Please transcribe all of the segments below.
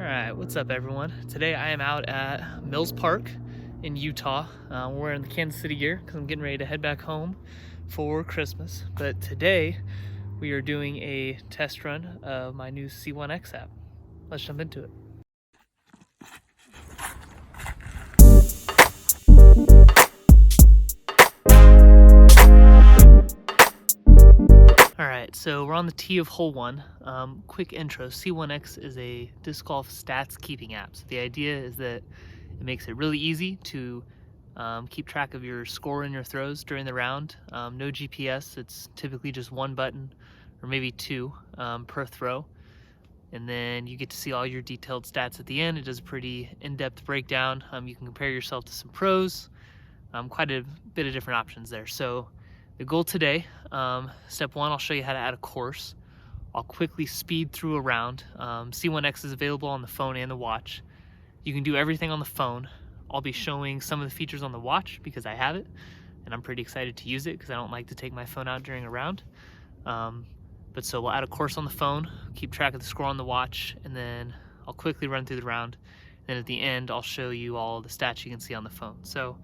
Alright, what's up everyone? Today I am out at Mills Park in Utah. We're wearing the Kansas City gear because I'm getting ready to head back home for Christmas. But today we are doing a test run of my new C1x app. Let's jump into it. Alright, so we're on the tee of hole 1. Quick intro, C1x is a disc golf stats keeping app. So the idea is that it makes it really easy to keep track of your score and your throws during the round. No GPS, it's typically just one button or maybe two per throw. And then you get to see all your detailed stats at the end. It does a pretty in-depth breakdown. You can compare yourself to some pros. Quite a bit of different options there. So the goal today, step 1, I'll show you how to add a course. I'll quickly speed through a round. C1x is available on the phone and the watch. You can do everything on the phone. I'll be showing some of the features on the watch because I have it, and I'm pretty excited to use it because I don't like to take my phone out during a round. But so we'll add a course on the phone, keep track of the score on the watch, and then I'll quickly run through the round. Then at the end, I'll show you all the stats you can see on the phone. So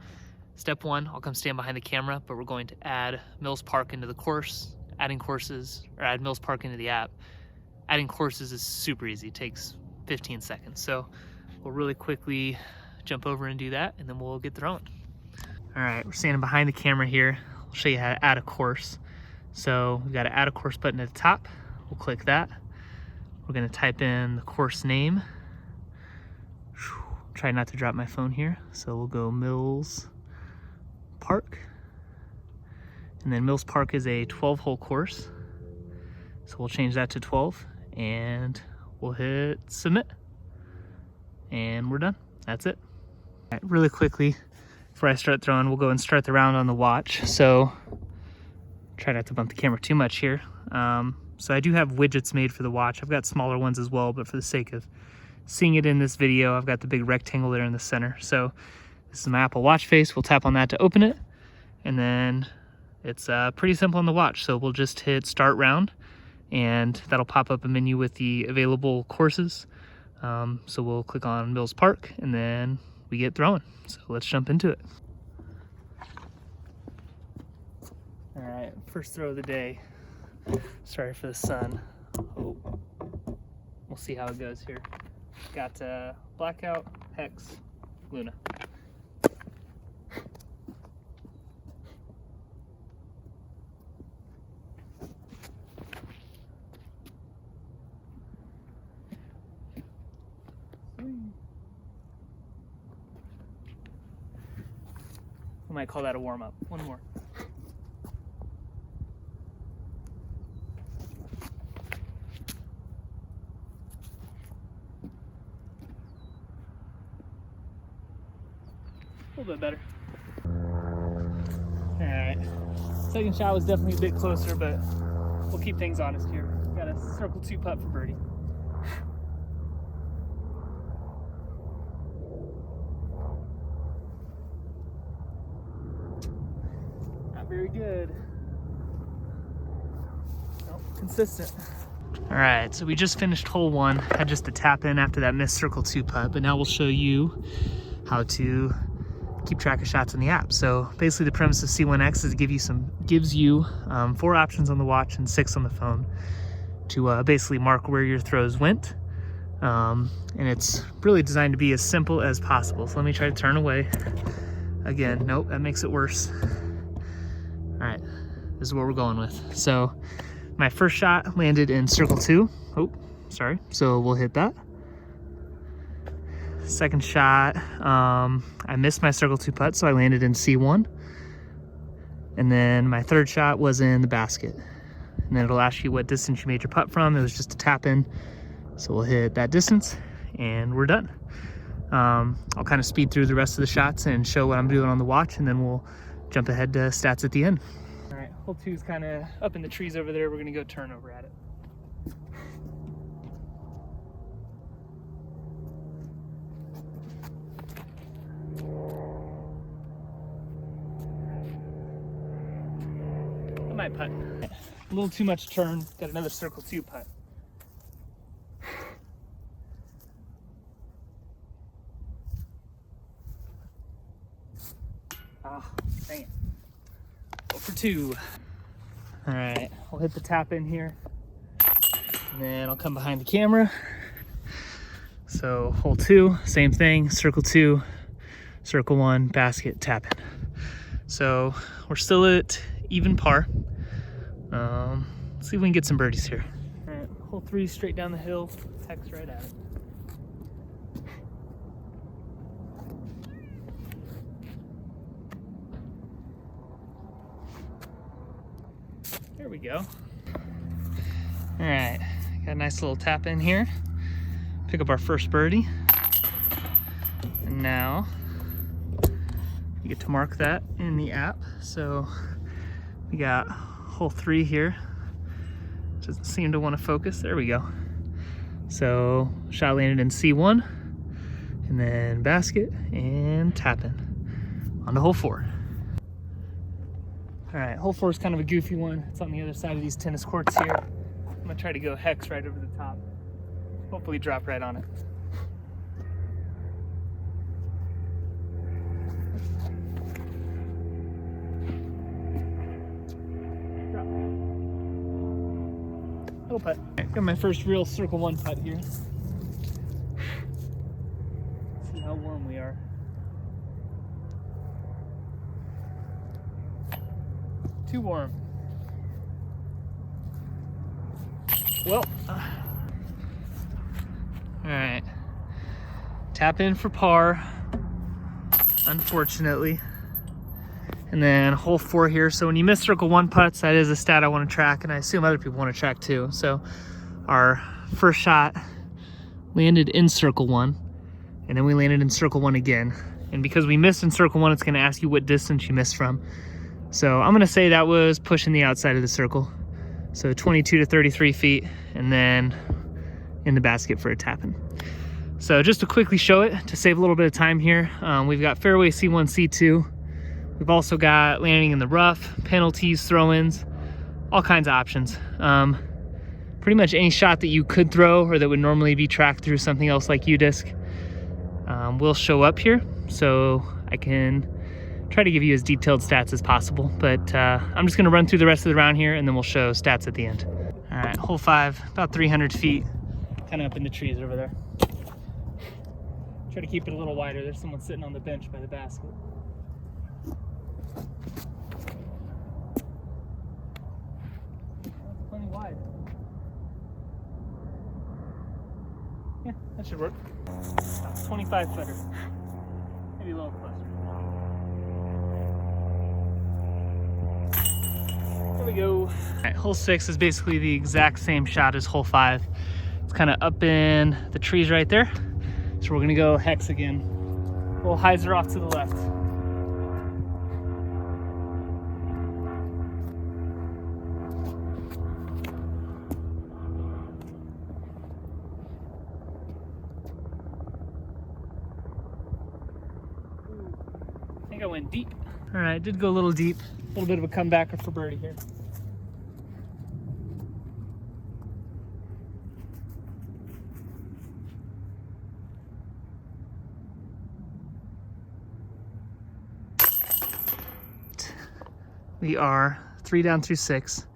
step 1, I'll come stand behind the camera, but we're going to add Mills Park into the course. Adding courses, or add Mills Park into the app. Adding courses is super easy, it takes 15 seconds. So we'll really quickly jump over and do that, and then we'll get throwing. All right, we're standing behind the camera here. I'll show you how to add a course. So we've got to add a course button at the top. We'll click that. We're gonna type in the course name. Try not to drop my phone here. So we'll go Mills Park. And then Mills Park is a 12-hole course. So we'll change that to 12 and we'll hit submit. And we're done. That's it. All right, really quickly, before I start throwing, we'll go and start the round on the watch. So try not to bump the camera too much here. So I do have widgets made for the watch. I've got smaller ones as well, but for the sake of seeing it in this video, I've got the big rectangle there in the center. So this is my Apple Watch face. We'll tap on that to open it. And then it's pretty simple on the watch. So we'll just hit start round and that'll pop up a menu with the available courses. So we'll click on Mills Park and then we get throwing. So let's jump into it. All right, first throw of the day. Sorry for the sun. Oh, we'll see how it goes here. Got Blackout, Hex, Luna. We might call that a warm-up. One more. A little bit better. All right. Second shot was definitely a bit closer, but we'll keep things honest here. Got a circle 2 putt for birdie. Not very good. Nope, consistent. All right, so we just finished hole 1. Had just a tap in after that missed circle 2 putt, but now we'll show you how to keep track of shots in the app. So basically the premise of C1x is to gives you 4 options on the watch and 6 on the phone to basically mark where your throws went. And it's really designed to be as simple as possible. So let me try to turn away. Again, nope, that makes it worse. All right, this is what we're going with. So my first shot landed in circle 2. Oh, sorry. So we'll hit that. Second shot, I missed my circle 2 putt, so I landed in C1. And then my third shot was in the basket. And then it'll ask you what distance you made your putt from. It was just a tap in. So we'll hit that distance and we're done. I'll kind of speed through the rest of the shots and show what I'm doing on the watch, and then we'll jump ahead to stats at the end. All right, hole 2 is kind of up in the trees over there. We're gonna go turnover at it. My putt. A little too much turn. Got another circle 2 putt. Oh, dang it. Go for 2. All right, I'll hit the tap in here, and then I'll come behind the camera. So hole 2, same thing, circle 2, circle 1, basket, tap in. So we're still at even par. Let's see if we can get some birdies here. All right, hole 3 straight down the hill, hex right at it. There we go. All right, got a nice little tap in here. Pick up our first birdie. And now we get to mark that in the app. So we got hole 3 here. Doesn't seem to want to focus. There we go. So shot landed in C1, and then basket and tap in on to hole 4. All right, hole 4 is kind of a goofy one. It's on the other side of these tennis courts here. I'm gonna try to go hex right over the top. Hopefully drop right on it. Drop. Little putt. Got my first real circle 1 putt here. See how warm we are. Too warm. Well, all right. Tap in for par, unfortunately. And then hole 4 here. So when you miss circle 1 putts, that is a stat I want to track, and I assume other people want to track too. So our first shot landed in circle 1, and then we landed in circle 1 again. And because we missed in circle 1, it's going to ask you what distance you missed from. So I'm gonna say that was pushing the outside of the circle. So 22 to 33 feet, and then in the basket for a tap-in. So just to quickly show it, to save a little bit of time here, we've got fairway C1, C2. We've also got landing in the rough, penalties, throw-ins, all kinds of options. Pretty much any shot that you could throw or that would normally be tracked through something else like UDisc will show up here. So I can try to give you as detailed stats as possible, but I'm just gonna run through the rest of the round here, and then we'll show stats at the end. All right, hole 5, about 300 feet, kind of up in the trees over there. Try to keep it a little wider. There's someone sitting on the bench by the basket. That's plenty wide. Yeah, that should work. 25 footer, maybe a little closer. There we go. All right, hole 6 is basically the exact same shot as hole 5. It's kind of up in the trees right there. So we're gonna go hex again. Little hyzer off to the left. I think I went deep. All right, did go a little deep. A little bit of a comebacker for birdie here. We are 3 down through 6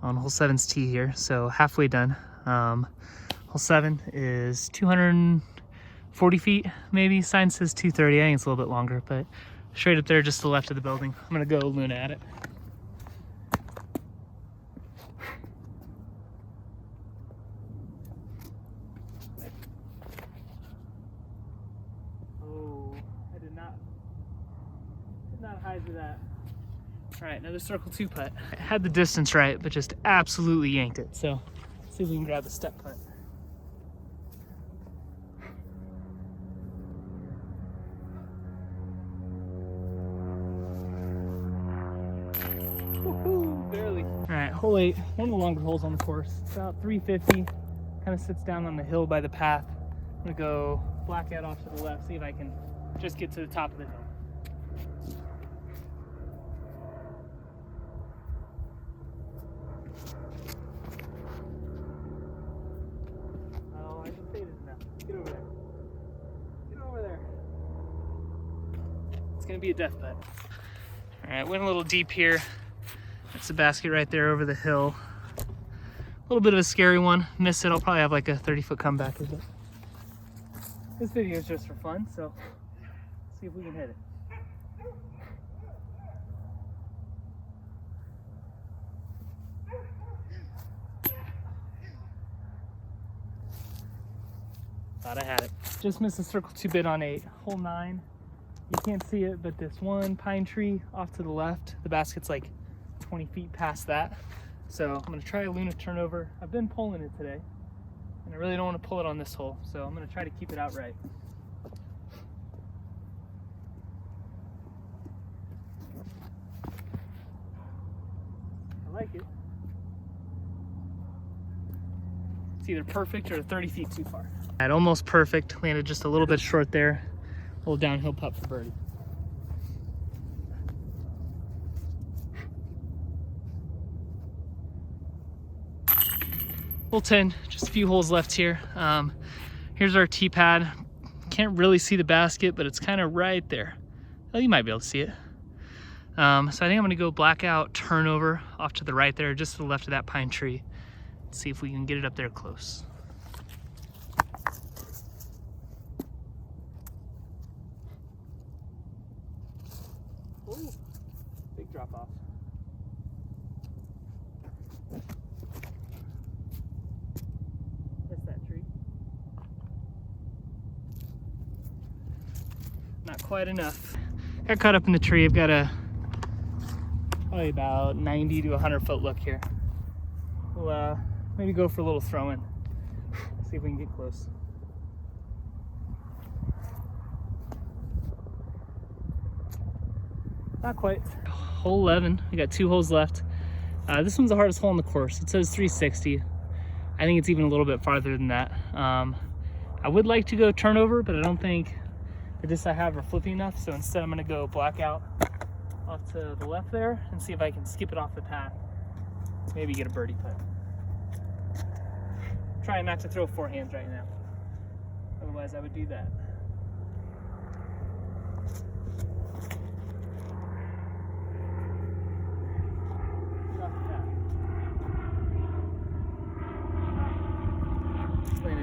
on hole 7's tee here, so halfway done. Hole 7 is 240 feet, maybe. Sign says 230. I think it's a little bit longer, but straight up there, just to the left of the building. I'm gonna go Luna at it. Oh, I did not hyzer that. All right, another circle 2 putt. I had the distance right, but just absolutely yanked it. So let's see if we can grab the step putt. Barely. All right, hole 8, one of the longer holes on the course. It's about 350, kind of sits down on the hill by the path. I'm gonna go blackout off to the left, see if I can just get to the top of the hill. Oh, I can say this now. Get over there. Get over there. It's gonna be a death putt. All right, went a little deep here. That's the basket right there over the hill. A little bit of a scary one. Miss it, I'll probably have like a 30-foot comeback with it. This video is just for fun, so let's see if we can hit it. Thought I had it. Just missed the circle 2 bit on 8. Hole 9. You can't see it, but this one pine tree off to the left, the basket's like 20 feet past that. So I'm gonna try a Luna turnover. I've been pulling it today, and I really don't want to pull it on this hole, so I'm gonna try to keep it outright. I like it. It's either perfect or 30 feet too far. At almost perfect, landed just a little bit short there. Little downhill putt for birdie. Hole 10, just a few holes left here. Here's our tee pad. Can't really see the basket, but it's kind of right there. Well, you might be able to see it. So I think I'm gonna go blackout turnover off to the right there, just to the left of that pine tree. Let's see if we can get it up there close. Ooh, big drop off. Missed that tree. Not quite enough. Got caught up in the tree. I've got a probably about 90 to 100 foot look here. We'll maybe go for a little throw in. See if we can get close. Not quite. Hole 11, we got 2 holes left. This one's the hardest hole on the course. It says 360. I think it's even a little bit farther than that. I would like to go turnover, but I don't think the discs I have are flippy enough, so instead I'm gonna go blackout off to the left there and see if I can skip it off the path. Maybe get a birdie putt. Trying not to throw forehands right now. Otherwise I would do that.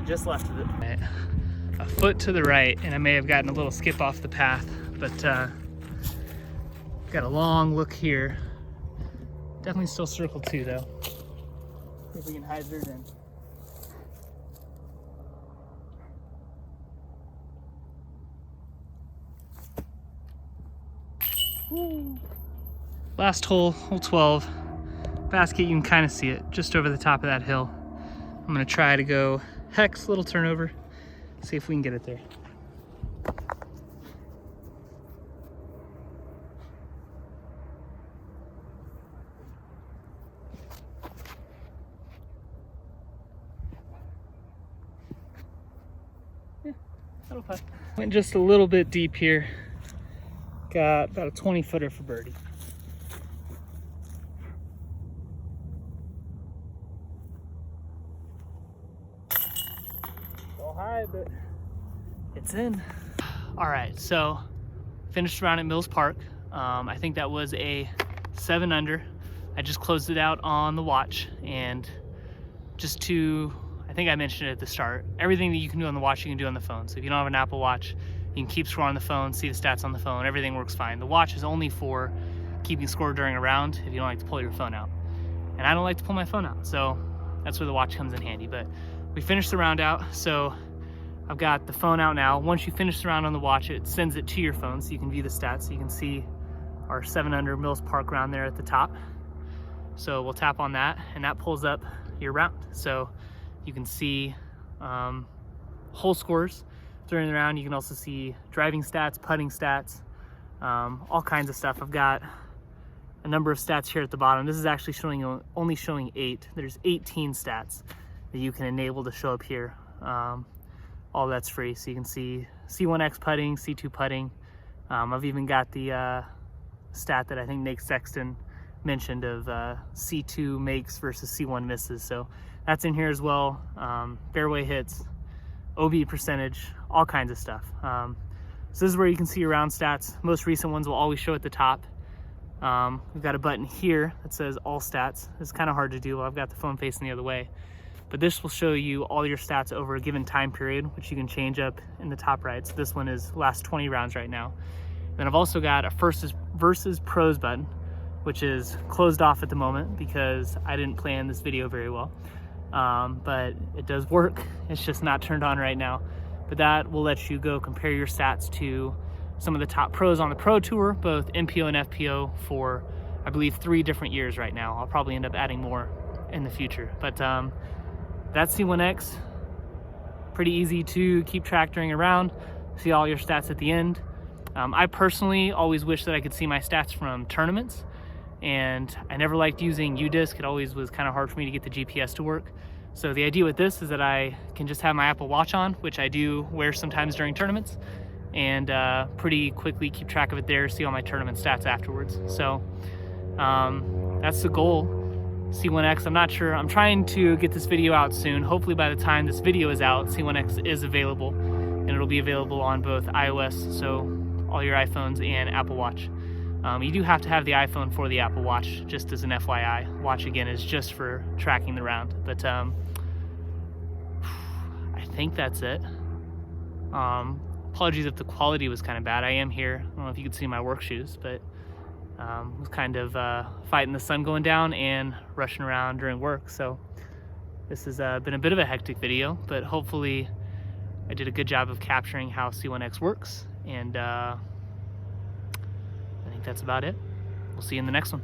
Just left of it. A foot to the right, and I may have gotten a little skip off the path, but got a long look here. Definitely still circle 2 though. See if we can hydrant in. Woo. Last hole, hole 12. Basket, you can kind of see it just over the top of that hill. I'm gonna try to go hex, little turnover, see if we can get it there. Yeah, that'll putt. Went just a little bit deep here. Got about a 20 footer for birdie. High, but it's in. All right, so finished around at Mills Park. I think that was a 7 under. I just closed it out on the watch, and just to, I think I mentioned it at the start, everything that you can do on the watch you can do on the phone. So if you don't have an Apple Watch, you can keep score on the phone, see the stats on the phone, everything works fine. The watch is only for keeping score during a round if you don't like to pull your phone out. And I don't like to pull my phone out, so that's where the watch comes in handy. But we finished the round out, so I've got the phone out now. Once you finish the round on the watch, it sends it to your phone so you can view the stats. So you can see our 7 under Mills Park round there at the top. So we'll tap on that, and that pulls up your round. So you can see hole scores during the round. You can also see driving stats, putting stats, all kinds of stuff. I've got a number of stats here at the bottom. This is actually showing only showing 8. There's 18 stats that you can enable to show up here. All that's free, so you can see C1x putting, C2 putting. I've even got the stat that I think Nate Sexton mentioned of C2 makes versus C1 misses, so that's in here as well. Fairway hits, OB percentage, all kinds of stuff. So this is where you can see your round stats. Most recent ones will always show at the top. We've got a button here that says all stats. It's kind of hard to do while I've got the phone facing the other way. But this will show you all your stats over a given time period, which you can change up in the top right. So this one is last 20 rounds right now. Then I've also got a versus pros button, which is closed off at the moment because I didn't plan this video very well. But it does work. It's just not turned on right now. But that will let you go compare your stats to some of the top pros on the Pro Tour, both MPO and FPO, for I believe 3 different years right now. I'll probably end up adding more in the future. But that's C1x. Pretty easy to keep tracking around, see all your stats at the end. I personally always wish that I could see my stats from tournaments, and I never liked using UDisc. It always was kind of hard for me to get the GPS to work. So the idea with this is that I can just have my Apple Watch on, which I do wear sometimes during tournaments, and pretty quickly keep track of it there, see all my tournament stats afterwards. So that's the goal. C1x, I'm not sure. I'm trying to get this video out soon. Hopefully by the time this video is out, C1x is available, and it'll be available on both iOS, so all your iPhones, and Apple Watch. You do have to have the iPhone for the Apple Watch, just as an FYI. Watch, again, is just for tracking the round. But I think that's it. Apologies if the quality was kind of bad. I am here. I don't know if you can see my work shoes, but was kind of fighting the sun going down and rushing around during work. So this has been a bit of a hectic video, but hopefully I did a good job of capturing how C1x works. And I think that's about it. We'll see you in the next one.